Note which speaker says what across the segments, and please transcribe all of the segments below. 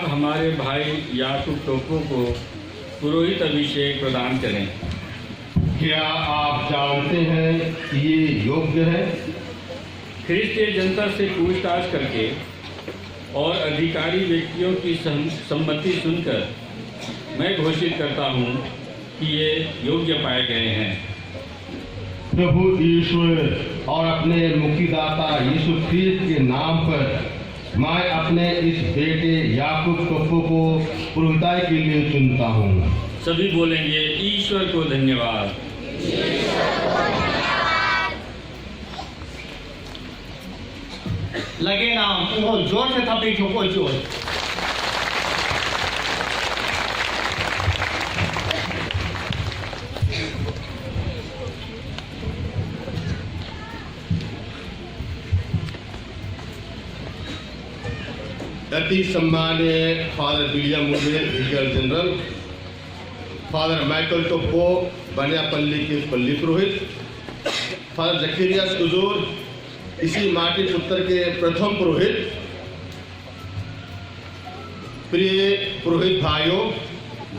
Speaker 1: आप हमारे भाई याकूब टोपो को पुरोहित अभिषेक प्रदान करें।
Speaker 2: क्या आप जानते हैं कि ये योग्य है?
Speaker 1: ख्रिस्तीय जनता से पूछताछ करके और अधिकारी व्यक्तियों की सम्मति सुनकर मैं घोषित करता हूँ कि ये योग्य पाए गए हैं।
Speaker 2: प्रभु ईश्वर और अपने मुक्तिदाता यीशु ख्रीस्त के नाम पर मैं अपने इस बेटे याकूब टोपो को पुरोहिताई के लिए चुनता हूँ।
Speaker 1: सभी बोलेंगे ईश्वर को धन्यवाद।
Speaker 3: लगे नाम उन्होंने जोर से थापी ठोको जोर।
Speaker 2: अति सम्मानीय फादर विलियम मुंडे विकार जनरल, फादर माइकल टोपो बनियापल्ली के पल्ली पुरोहित, फादर जकीरियास हुजूर इसी माटी पुत्र के प्रथम पुरोहित, प्रिय पुरोहित भाइयों,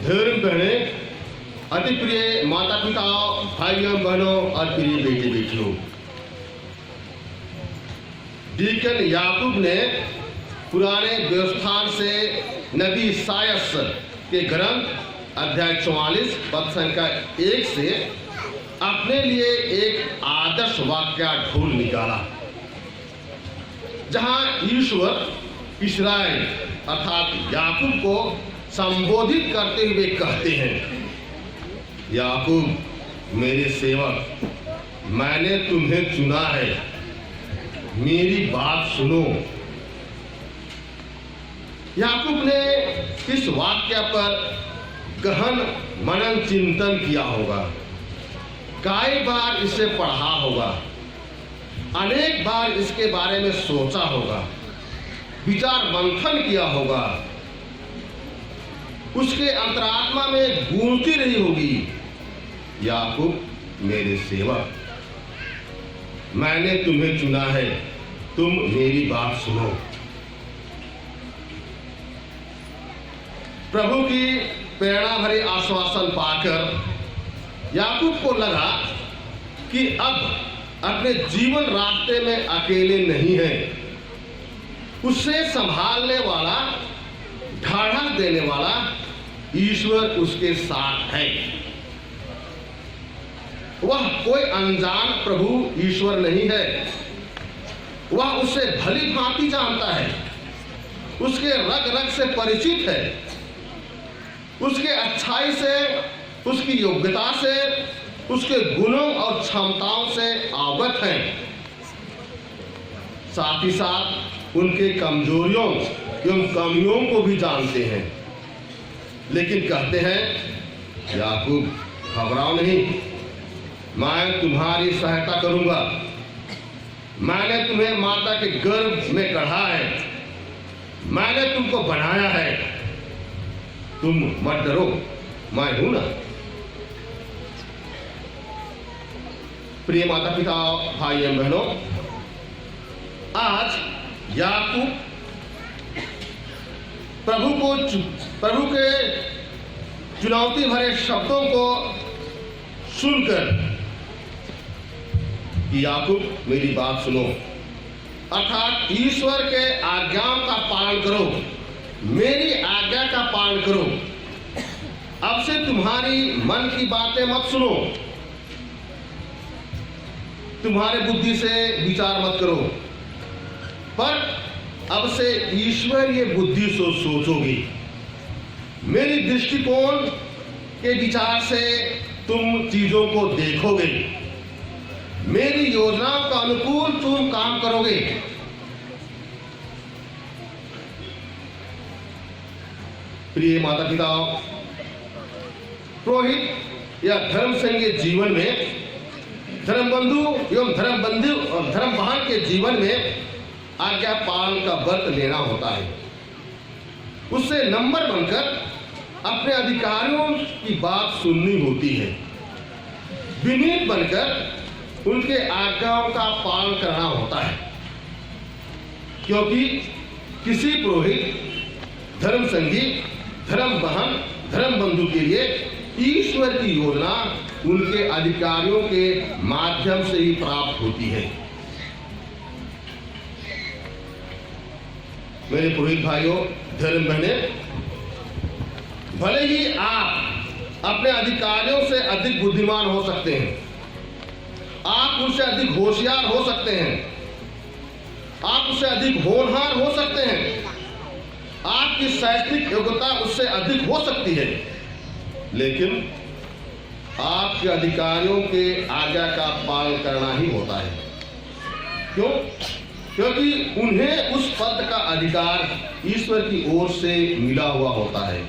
Speaker 2: धर्म बहनें, अति प्रिय माता पिताओं, भाइयों बहनों और प्रिय बेटे बेटियों, डीकन याकूब ने पुराने व्यवस्थान से नबी इसायास के ग्रंथ अध्याय 44 पद संख्या 1 से अपने लिए एक आदर्श वाक्य ढूंढ निकाला, जहां ईश्वर इस्राएल अर्थात याकूब को संबोधित करते हुए कहते हैं, याकूब मेरे सेवक, मैंने तुम्हें चुना है, मेरी बात सुनो। याकूब ने इस वाक्य पर गहन मनन चिंतन किया होगा, कई बार इसे पढ़ा होगा, अनेक बार इसके बारे में सोचा होगा, विचार मंथन किया होगा, उसके अंतरात्मा में गूंजती रही होगी, याकूब मेरे सेवक, मैंने तुम्हें चुना है, तुम मेरी बात सुनो। प्रभु की प्रेरणा भरे आश्वासन पाकर याकूब को लगा कि अब अपने जीवन रास्ते में अकेले नहीं है, उसे संभालने वाला, ढाढ़स देने वाला ईश्वर उसके साथ है। वह कोई अनजान प्रभु ईश्वर नहीं है, वह उसे भली भांति जानता है, उसके रग रग से परिचित है, उसके अच्छाई से, उसकी योग्यता से, उसके गुणों और क्षमताओं से अवगत है, साथ ही साथ उनके कमजोरियों एवं कमियों को भी जानते हैं। लेकिन कहते हैं, याकूब घबराओ नहीं, मैं तुम्हारी सहायता करूंगा, मैंने तुम्हें माता के गर्भ में गढ़ा है, मैंने तुमको बनाया है, तुम मत डरो, मैं हूं ना। प्रिय माता पिता, भाई एवं बहनों, आज याकूब प्रभु के चुनौती भरे शब्दों को सुनकर कि याकूब मेरी बात सुनो, अर्थात ईश्वर के आज्ञाओं का पालन करो, मेरी आज्ञा का पालन करो, अब से तुम्हारी मन की बातें मत सुनो, तुम्हारे बुद्धि से विचार मत करो, पर अब से ईश्वरीय बुद्धि से सोचोगे, मेरी दृष्टिकोण के विचार से तुम चीजों को देखोगे, मेरी योजनाओं का अनुकूल तुम काम करोगे। प्रिय माता पिता, पुरोहित या धर्म संघीय जीवन में, धर्म बंधु एवं धर्म बहन के जीवन में आज्ञा पालन का व्रत लेना होता है, उससे नंबर बनकर अपने अधिकारियों की बात सुननी होती है, विनीत बनकर उनके आज्ञाओं का पालन करना होता है, क्योंकि किसी पुरोहित धर्म संगी, धर्म बहन, धर्म बंधु के लिए ईश्वर की योजना उनके अधिकारियों के माध्यम से ही प्राप्त होती है। मेरे पुरोहित भाइयों, धर्म बहने, भले ही आप अपने अधिकारियों से अधिक बुद्धिमान हो सकते हैं, आप उनसे अधिक होशियार हो सकते हैं, आप उससे अधिक होनहार हो सकते हैं, आपकी शैक्षणिक योग्यता उससे अधिक हो सकती है, लेकिन आपके अधिकारियों के आज्ञा का पालन करना ही होता है। क्यों? क्योंकि उन्हें उस पद का अधिकार ईश्वर की ओर से मिला हुआ होता है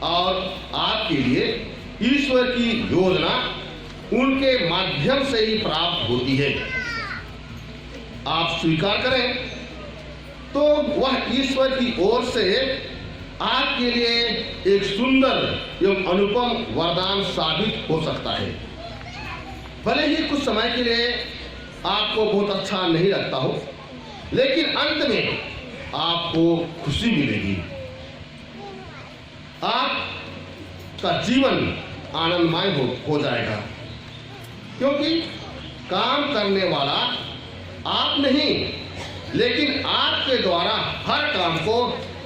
Speaker 2: और आपके लिए ईश्वर की योजना उनके माध्यम से ही प्राप्त होती है। आप स्वीकार करें तो वह ईश्वर की ओर से आपके लिए एक सुंदर एवं अनुपम वरदान साबित हो सकता है। भले ही कुछ समय के लिए आपको बहुत अच्छा नहीं लगता हो, लेकिन अंत में आपको खुशी मिलेगी, आपका जीवन आनंदमय हो जाएगा, क्योंकि काम करने वाला आप नहीं, लेकिन आपके द्वारा हर काम को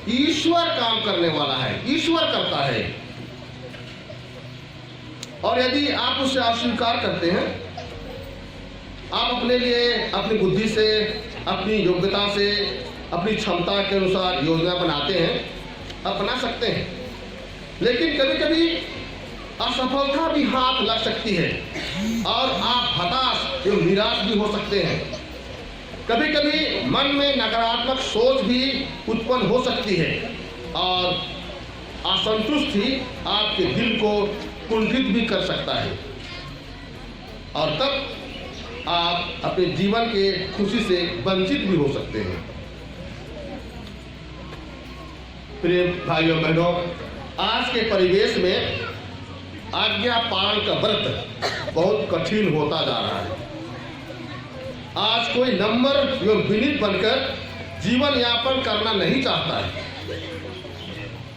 Speaker 2: ईश्वर काम करने वाला है, ईश्वर करता है। और यदि आप उसे अस्वीकार करते हैं, आप अपने लिए अपनी बुद्धि से, अपनी योग्यता से, अपनी क्षमता के अनुसार योजना बनाते हैं, आप बना सकते हैं, लेकिन कभी कभी असफलता भी हाथ लग सकती है और आप हताश एवं निराश भी हो सकते हैं। कभी कभी मन में नकारात्मक सोच भी उत्पन्न हो सकती है और असंतुष्टि आपके दिल को कुंठित भी कर सकता है, और तब आप अपने जीवन के खुशी से वंचित भी हो सकते हैं। प्रिय भाइयों बहनों, आज के परिवेश में आज्ञा पालन का व्रत बहुत कठिन होता जा रहा है। आज कोई नम्र एवं विनीत बनकर जीवन यापन करना नहीं चाहता है।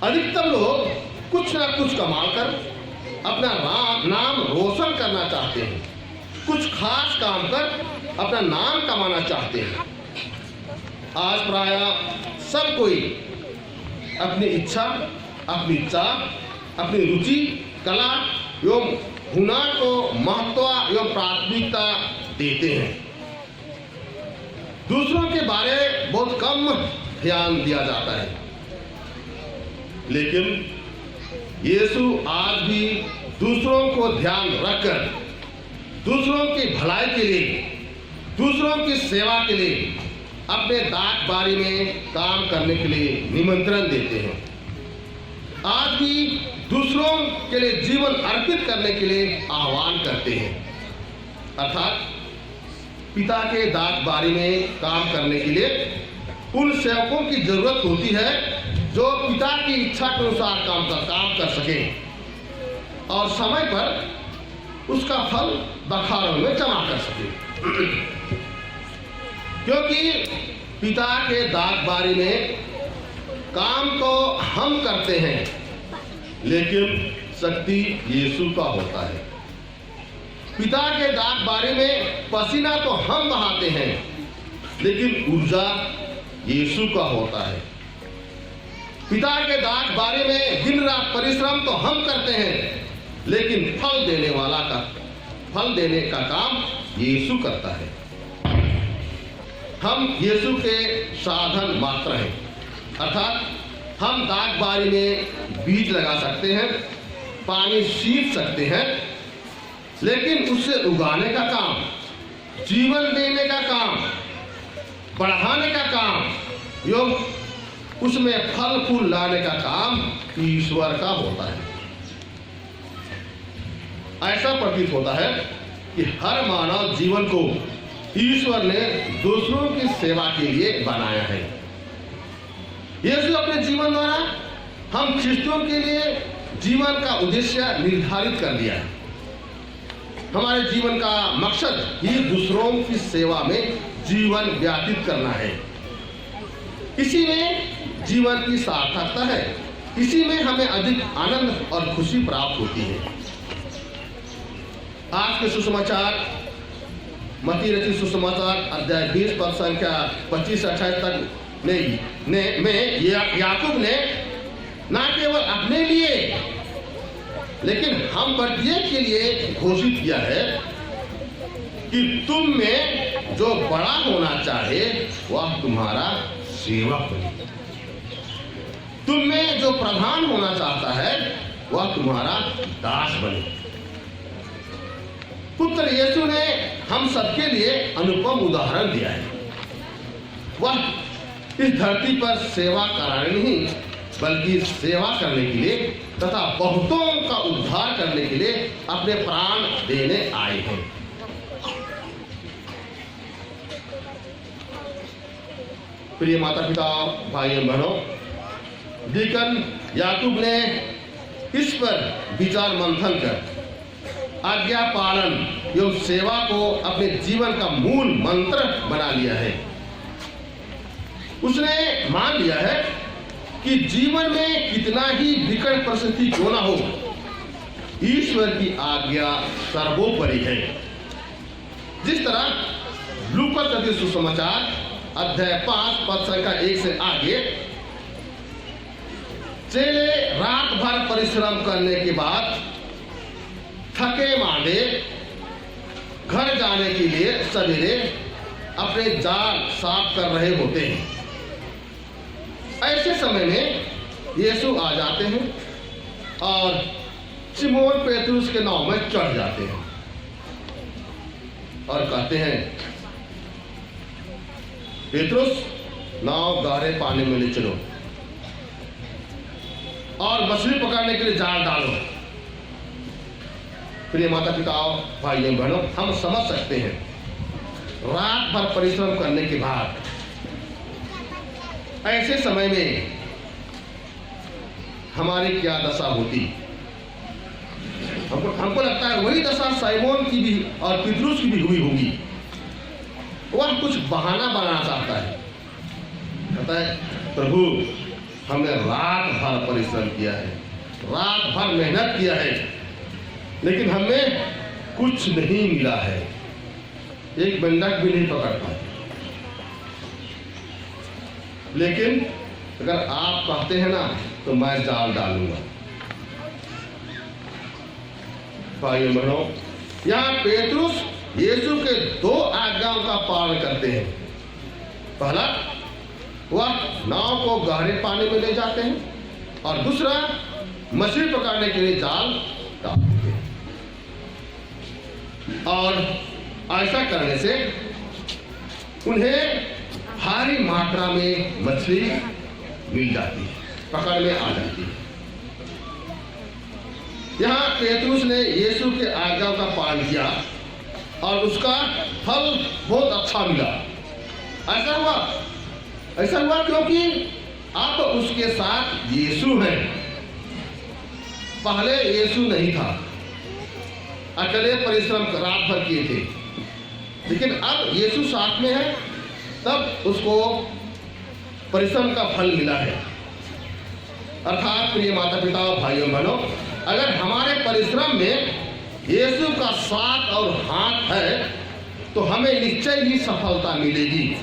Speaker 2: अधिकतर लोग कुछ ना कुछ कमा कर अपना नाम रोशन करना चाहते हैं, कुछ खास काम कर अपना नाम कमाना चाहते हैं। आज प्रायः सब कोई अपनी इच्छा, अपनी चाह, अपनी रुचि, कला एवं हुनर को महत्व एवं प्राथमिकता देते हैं। दूसरों के बारे बहुत कम ध्यान दिया जाता है, लेकिन यीशु आज भी दूसरों को ध्यान रखकर, दूसरों की भलाई के लिए, दूसरों की सेवा के लिए अपने दाख बारी में काम करने के लिए निमंत्रण देते हैं। आज भी दूसरों के लिए जीवन अर्पित करने के लिए आह्वान करते हैं, अर्थात पिता के दाख बारी में काम करने के लिए उन सेवकों की जरूरत होती है जो पिता की इच्छा के अनुसार काम कर सके और समय पर उसका फल बखारों में जमा कर सके। क्योंकि पिता के दाख बारी में काम तो हम करते हैं, लेकिन शक्ति यीशु का होता है। पिता के दाख बारी में पसीना तो हम बहाते हैं, लेकिन ऊर्जा यीशु का होता है। पिता के दाख बारी में दिन रात परिश्रम तो हम करते हैं, लेकिन फल देने का काम यीशु करता है। हम यीशु के साधन मात्र हैं, अर्थात हम दाख बारी में बीज लगा सकते हैं, पानी सींच सकते हैं, लेकिन उसे उगाने का काम, जीवन देने का काम, बढ़ाने का काम एवं उसमें फल फूल लाने का काम ईश्वर का होता है। ऐसा प्रतीत होता है कि हर मानव जीवन को ईश्वर ने दूसरों की सेवा के लिए बनाया है। यीशु अपने जीवन द्वारा हम ख्रिस्तियों के लिए जीवन का उद्देश्य निर्धारित कर दिया है। हमारे जीवन का मकसद ही दूसरों की सेवा में जीवन व्यतीत करना है। इसी में जीवन की सार्थकता है। इसी में हमें अधिक आनंद और खुशी प्राप्त होती है। आज के सुसमाचार मत्ती रचित सुसमाचार अध्याय 20 पद संख्या 25-28 तक में याकूब ने न केवल अपने लिए लेकिन हम प्रत्येक के लिए घोषित किया है कि तुम में जो बड़ा होना चाहे वह तुम्हारा सेवक बने। तुम में जो प्रधान होना चाहता है वह तुम्हारा दास बने। पुत्र यीशु ने हम सबके लिए अनुपम उदाहरण दिया है। वह इस धरती पर सेवा कराने नहीं बल्कि सेवा करने के लिए तथा बहुतों का उद्धार करने के लिए अपने प्राण देने आए हैं। प्रिय माता पिता, भाइयों बहनों, डीकन याकूब ने इस पर विचार मंथन कर आज्ञा पालन एवं सेवा को अपने जीवन का मूल मंत्र बना लिया है। उसने मान लिया है कि जीवन में कितना ही विकट परिस्थिति क्यों ना हो, ईश्वर की आज्ञा सर्वोपरि है। जिस तरह लूका रचित सुसमाचार अध्याय 5 पद संख्या 1 से आगे, चेले रात भर परिश्रम करने के बाद थके मांदे घर जाने के लिए सवेरे अपने जाल साफ कर रहे होते हैं। ऐसे समय में यीशु आ जाते हैं और सिमोन पेतरुस के नाव में चढ़ जाते हैं और कहते हैं, पेतरुस, नाव गहरे पानी में ले चलो और मछली पकड़ने के लिए जाल डालो। प्रिय माता पिता, भाइयों बहनों, हम समझ सकते हैं रात भर परिश्रम करने के बाद ऐसे समय में हमारी क्या दशा होती। हमको लगता है वही दशा साइमोन की भी और पतरुस की भी हुई होगी। वह कुछ बहाना बनाना चाहता है, कहता है, प्रभु, हमने रात भर परिश्रम किया है, रात भर मेहनत किया है, लेकिन हमें कुछ नहीं मिला है, एक मेंढक भी नहीं पकड़ पाए। लेकिन अगर आप कहते हैं ना तो मैं जाल डालूंगा। भाइयों बहनों, यहाँ पेतरुस यीशु के 2 आज्ञाओं का पालन करते हैं। पहला, वह नाव को गहरे पानी में ले जाते हैं और दूसरा, मछली पकड़ने के लिए जाल डालते हैं। और ऐसा करने से उन्हें भारी मात्रा में मछली मिल जाती है, पकड़ में आ जाती है। यहाँ पेतरुस ने यीशु के आज्ञा का पालन किया और उसका फल बहुत अच्छा मिला। ऐसा हुआ क्योंकि अब उसके साथ यीशु हैं। पहले यीशु नहीं था, अकेले परिश्रम रात भर किए थे, लेकिन अब यीशु साथ में है, तब उसको परिश्रम का फल मिला है। अर्थात प्रिय माता पिता, भाइयों बहनों, अगर हमारे परिश्रम में यीशु का साथ और हाथ है तो हमें निश्चय ही सफलता मिलेगी।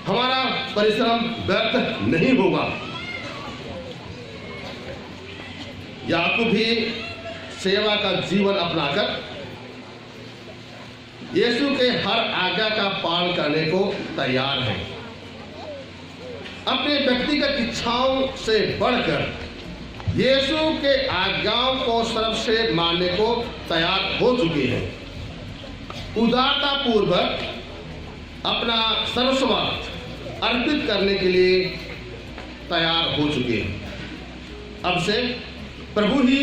Speaker 2: हमारा परिश्रम व्यर्थ नहीं होगा। याकूब भी सेवा का जीवन अपनाकर यीशु के हर आज्ञा का पालन करने को तैयार है। अपने व्यक्तिगत इच्छाओं से बढ़कर यीशु के आज्ञाओं को सर्वश्रेष्ठ मानने को तैयार हो चुके हैं। उदारता पूर्वक अपना सर्वस्व अर्पित करने के लिए तैयार हो चुके हैं। अब से प्रभु ही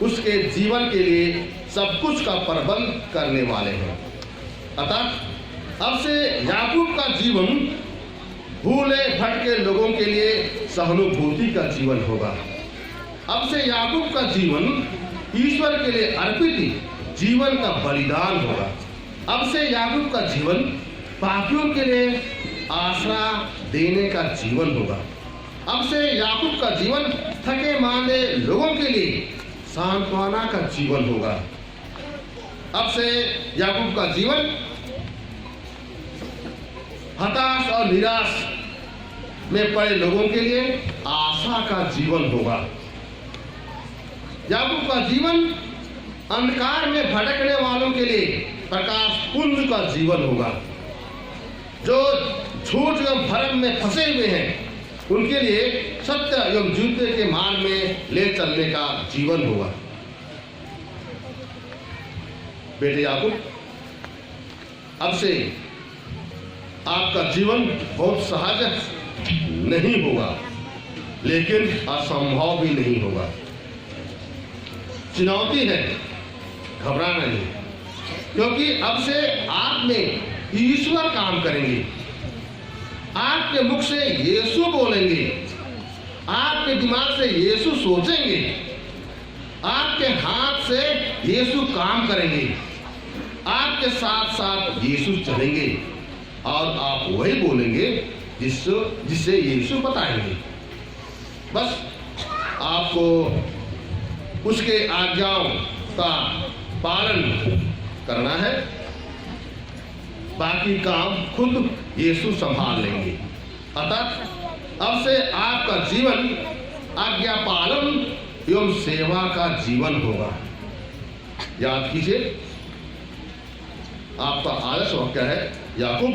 Speaker 2: उसके जीवन के लिए सब कुछ का प्रबंध करने वाले हैं। अतः अब से याकूब का जीवन भूले भटके लोगों के लिए सहानुभूति का जीवन होगा। अब से याकूब का जीवन ईश्वर के लिए अर्पित जीवन का बलिदान होगा। अब से याकूब का जीवन पापियों के लिए आसरा देने का जीवन होगा। अब से याकूब का जीवन थके मांदे लोगों के लिए सांत्वना का जीवन होगा। अब से याकूब का जीवन हताश और निराश में पड़े लोगों के लिए आशा का जीवन होगा। याकूब का जीवन अंधकार में भटकने वालों के लिए प्रकाश पुंज का जीवन होगा। जो झूठ एवं भ्रम में फंसे हुए हैं उनके लिए सत्य एवं जीते के मार्ग में ले चलने का जीवन होगा। बेटे याकूब, अब से आपका जीवन बहुत सहज नहीं होगा, लेकिन असंभव भी नहीं होगा। चुनौती है, घबराना नहीं, क्योंकि अब से आप में ईश्वर काम करेंगे। आपके मुख से यीशु बोलेंगे, आपके दिमाग से यीशु सोचेंगे, आपके हाथ से यीशु काम करेंगे, आपके साथ साथ यीशु चलेंगे और आप वही बोलेंगे जिससे यीशु बताएंगे। बस आपको उसके आज्ञाओं का पालन करना है, बाकी काम खुद यीशु संभाल लेंगे। अतः अब से आपका जीवन आज्ञा पालन एवं सेवा का जीवन होगा। याद कीजिए, आपका आदर्श वाक्य है, याकूब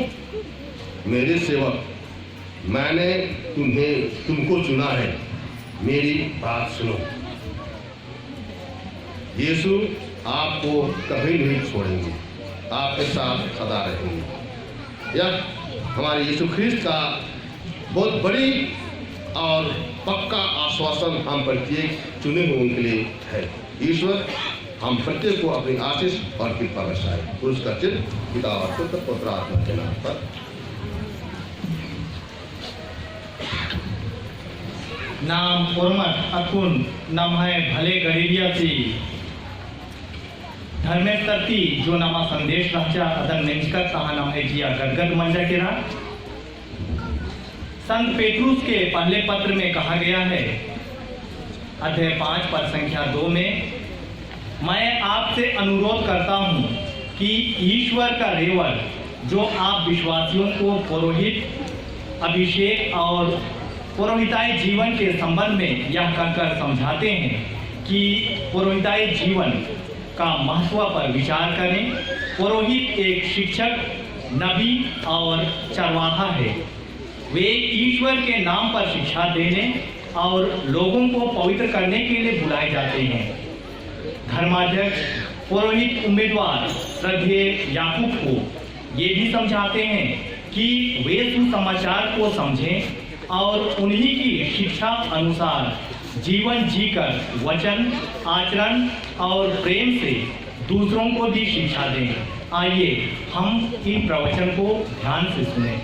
Speaker 2: मेरे सेवक, मैंने तुमको चुना है, मेरी बात सुनो। यीशु आपको कभी नहीं छोड़ेंगे, आपके साथ सदा रहेंगे। यह हमारे यीशु ख्रिस्त का बहुत बड़ी और पक्का आश्वासन हम प्रत्येक चुने हुए के लिए है। ईश्वर हम प्रत्येक को अपनी आशीष और कृपा बरसाए। पुरुष चिन्ह पिता और पुत्र पवित्र आत्मा के नाम पर।
Speaker 3: नाम पुरमत अकुन नाम है भले गरीबिया सी धर्मेश तर्ती जो नामा संदेश राजा अदन निष्कर कहा नाम है जिया गदगद मंजा के रा। संत पेट्रुस के पहले पत्र में कहा गया है, अध्याय 5 पर संख्या 2 में, मैं आपसे अनुरोध करता हूं कि ईश्वर का रेवल जो आप विश्वासियों को पुरोहित अभिषेक और पुरोहिताई जीवन के संबंध में यह कहकर समझाते हैं कि पुरोहिताई जीवन का महत्व पर विचार करें। पुरोहित एक शिक्षक, नबी और चरवाहा है। वे ईश्वर के नाम पर शिक्षा देने और लोगों को पवित्र करने के लिए बुलाए जाते हैं। धर्माध्यक्ष पुरोहित उम्मीदवार श्रद्धेय याकूब को ये भी समझाते हैं कि वे सुसमाचार को समझें और उन्हीं की शिक्षा अनुसार जीवन जीकर वचन, आचरण और प्रेम से दूसरों को भी शिक्षा दें। आइए हम इन प्रवचन को ध्यान से सुनें।